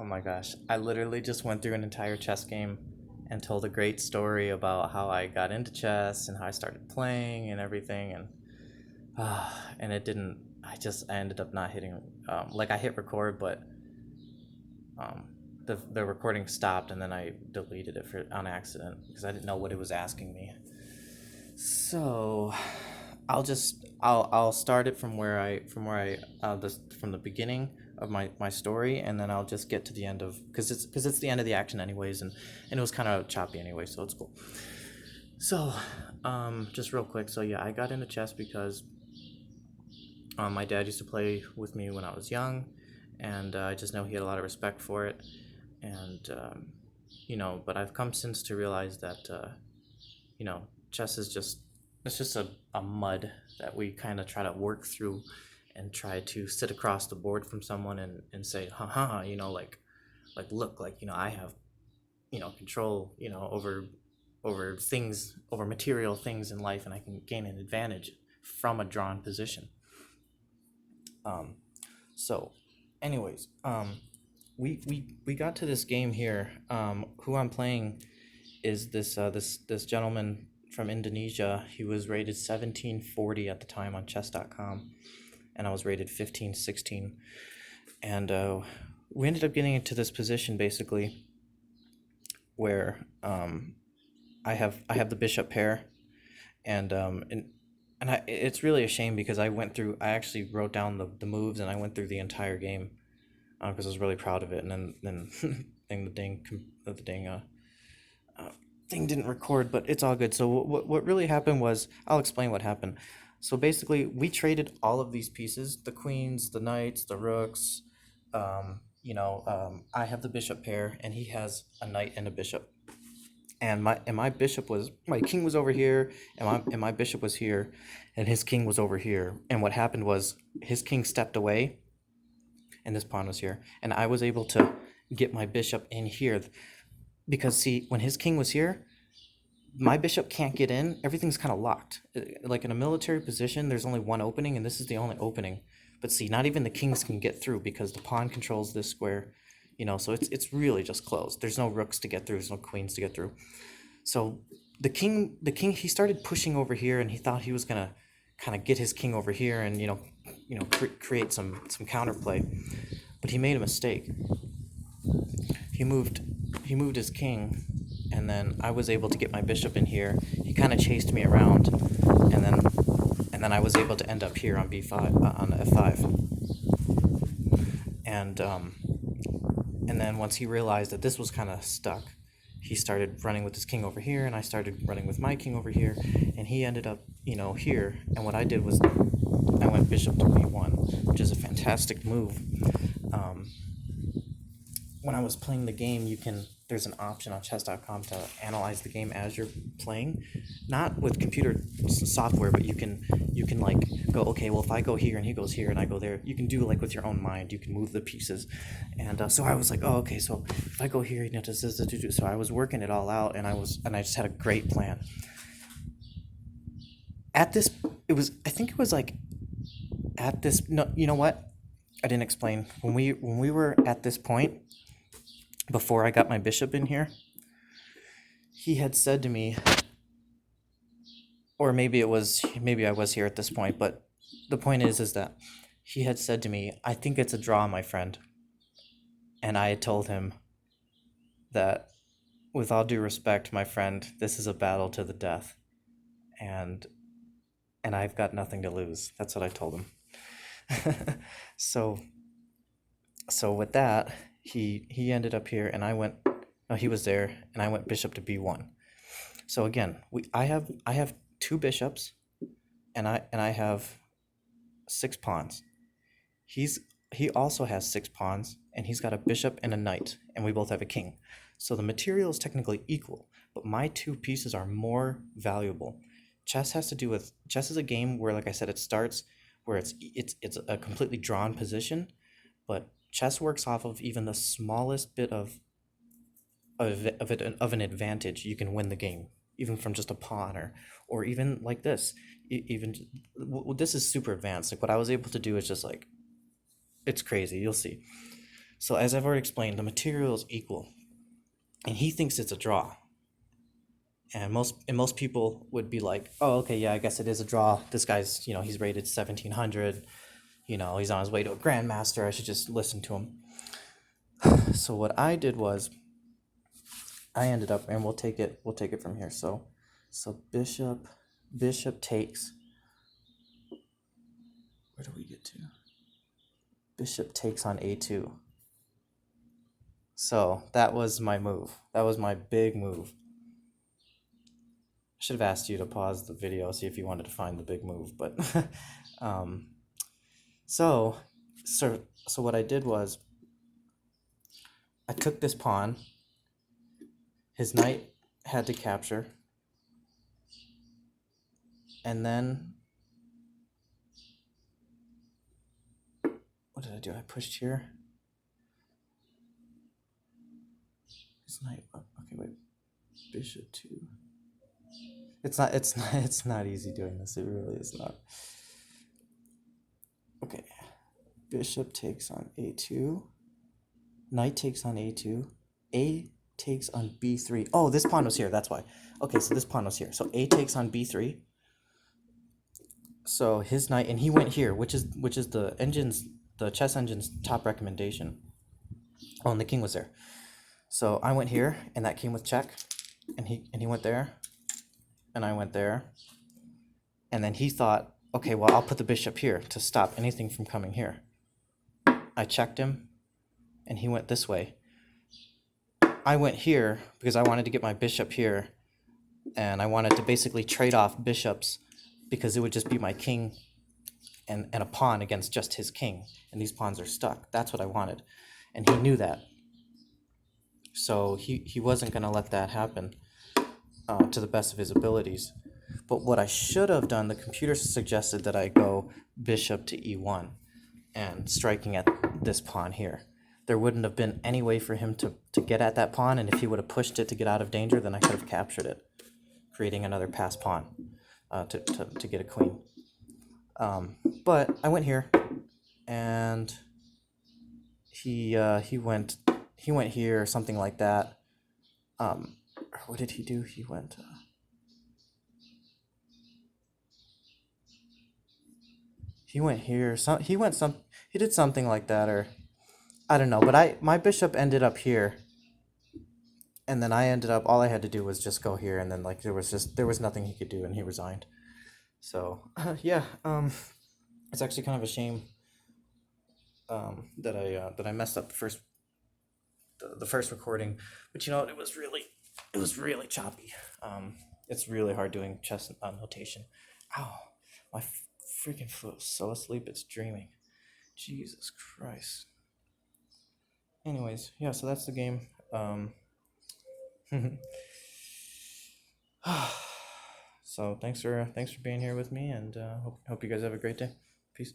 Oh my gosh. I literally just went through an entire chess game and told a great story about how I got into chess and how I started playing and everything and it didn't I ended up not hitting like I hit record but um the recording stopped and then I deleted it for on accident because I didn't know what it was asking me. So I'll start it from the beginning of my story, and then I'll just get to the end of because it's the end of the action anyways, and it was kind of choppy anyway, so it's cool. So, just real quick, so yeah, I got into chess because my dad used to play with me when I was young, and I just know he had a lot of respect for it, and but I've come since to realize that chess is just it's just a mud that we kind of try to work through and try to sit across the board from someone and say, haha, look, like, I have, control, over things, over material things in life, and I can gain an advantage from a drawn position. Um, so, anyways, we got to this game here. Who I'm playing is this gentleman from Indonesia. He was rated 1740 at the time on chess.com, and I was rated 1516. And we ended up getting into this position basically where I have the bishop pair, and it's really a shame because I actually wrote down the moves and I went through the entire game because I was really proud of it, and then the thing didn't record, but it's all good. So what really happened was, I'll explain what happened. So basically, we traded all of these pieces: the queens, the knights, the rooks. I have the bishop pair, and he has a knight and a bishop. And my king was over here, and my bishop was here, and his king was over here. And what happened was his king stepped away, and this pawn was here, and I was able to get my bishop in here because, see, when his king was here, my bishop can't get in. Everything's kind of locked. Like in a military position, there's only one opening, and this is the only opening. But see, not even the kings can get through because the pawn controls this square. So it's really just closed. There's no rooks to get through. There's no queens to get through. So the king, he started pushing over here, and he thought he was gonna kind of get his king over here and create some counterplay. But he made a mistake. He moved his king, and then I was able to get my bishop in here. He kind of chased me around, and then I was able to end up here on b5 on f5. And then once he realized that this was kind of stuck, he started running with his king over here, and I started running with my king over here, and he ended up here. And what I did was I went bishop to b1, which is a fantastic move. When I was playing the game, there's an option on chess.com to analyze the game as you're playing, not with computer software, but you can like go, okay, well, if I go here and he goes here and I go there, you can do like with your own mind, you can move the pieces. And so I was like, oh, okay, so if I go here, so I was working it all out, and I just had a great plan. I think it was like at this, no, you know what? I didn't explain. When we were at this point, before I got my bishop in here, he had said to me, or maybe I was here at this point, but the point is that he had said to me, I think it's a draw, my friend. And I had told him that, with all due respect, my friend, this is a battle to the death, and I've got nothing to lose. That's what I told him. So with that, he ended up here, and he was there, and I went bishop to b1. So again, I have two bishops, and I have 6 pawns. He also has 6 pawns, and he's got a bishop and a knight, and we both have a king. So the material is technically equal, but my 2 pieces are more valuable. Chess is a game where, like I said, it starts where it's a completely drawn position, but chess works off of even the smallest bit of an advantage. You can win the game, even from just a pawn, or even like this. This is super advanced. Like, what I was able to do is just like, it's crazy. You'll see. So as I've already explained, the material is equal, and he thinks it's a draw. And most people would be like, oh, okay, yeah, I guess it is a draw. This guy's, he's rated 1700. He's on his way to a grandmaster. I should just listen to him. So what I did was, I ended up, and we'll take it from here. So bishop takes. Where do we get to? Bishop takes on a2. So that was my move. That was my big move. I should have asked you to pause the video, see if you wanted to find the big move, but so what I did was, I took this pawn. His knight had to capture, and then what did I do? I pushed here. His knight. Okay, wait. Bishop 2. It's not easy doing this. It really is not. Okay. Bishop takes on a2. Knight takes on a2. A takes on b3. Oh, this pawn was here. That's why. Okay, so this pawn was here. So a takes on b3. So his knight, and he went here, which is the chess engine's top recommendation. Oh, and the king was there. So I went here, and that king was check, and he went there, and I went there, and then he thought, okay, well, I'll put the bishop here to stop anything from coming here. I checked him, and he went this way. I went here because I wanted to get my bishop here, and I wanted to basically trade off bishops because it would just be my king and a pawn against just his king, and these pawns are stuck. That's what I wanted, and he knew that. So he wasn't going to let that happen to the best of his abilities. But what I should have done, the computer suggested that I go bishop to e1 and striking at this pawn here. There wouldn't have been any way for him to get at that pawn, and if he would have pushed it to get out of danger, then I could have captured it, creating another pass pawn to get a queen. But I went here, and he went here or something like that. What did he do? He went. He went here. He did something like that, or I don't know. But my bishop ended up here, and then I ended up. All I had to do was just go here, and then like there was nothing he could do, and he resigned. So yeah, it's actually kind of a shame that I messed up the first recording, but it was really choppy. It's really hard doing chess notation. Ow, my freaking foot is so asleep it's dreaming. Jesus Christ. Anyways, yeah, so that's the game. So thanks for being here with me, and hope you guys have a great day. Peace.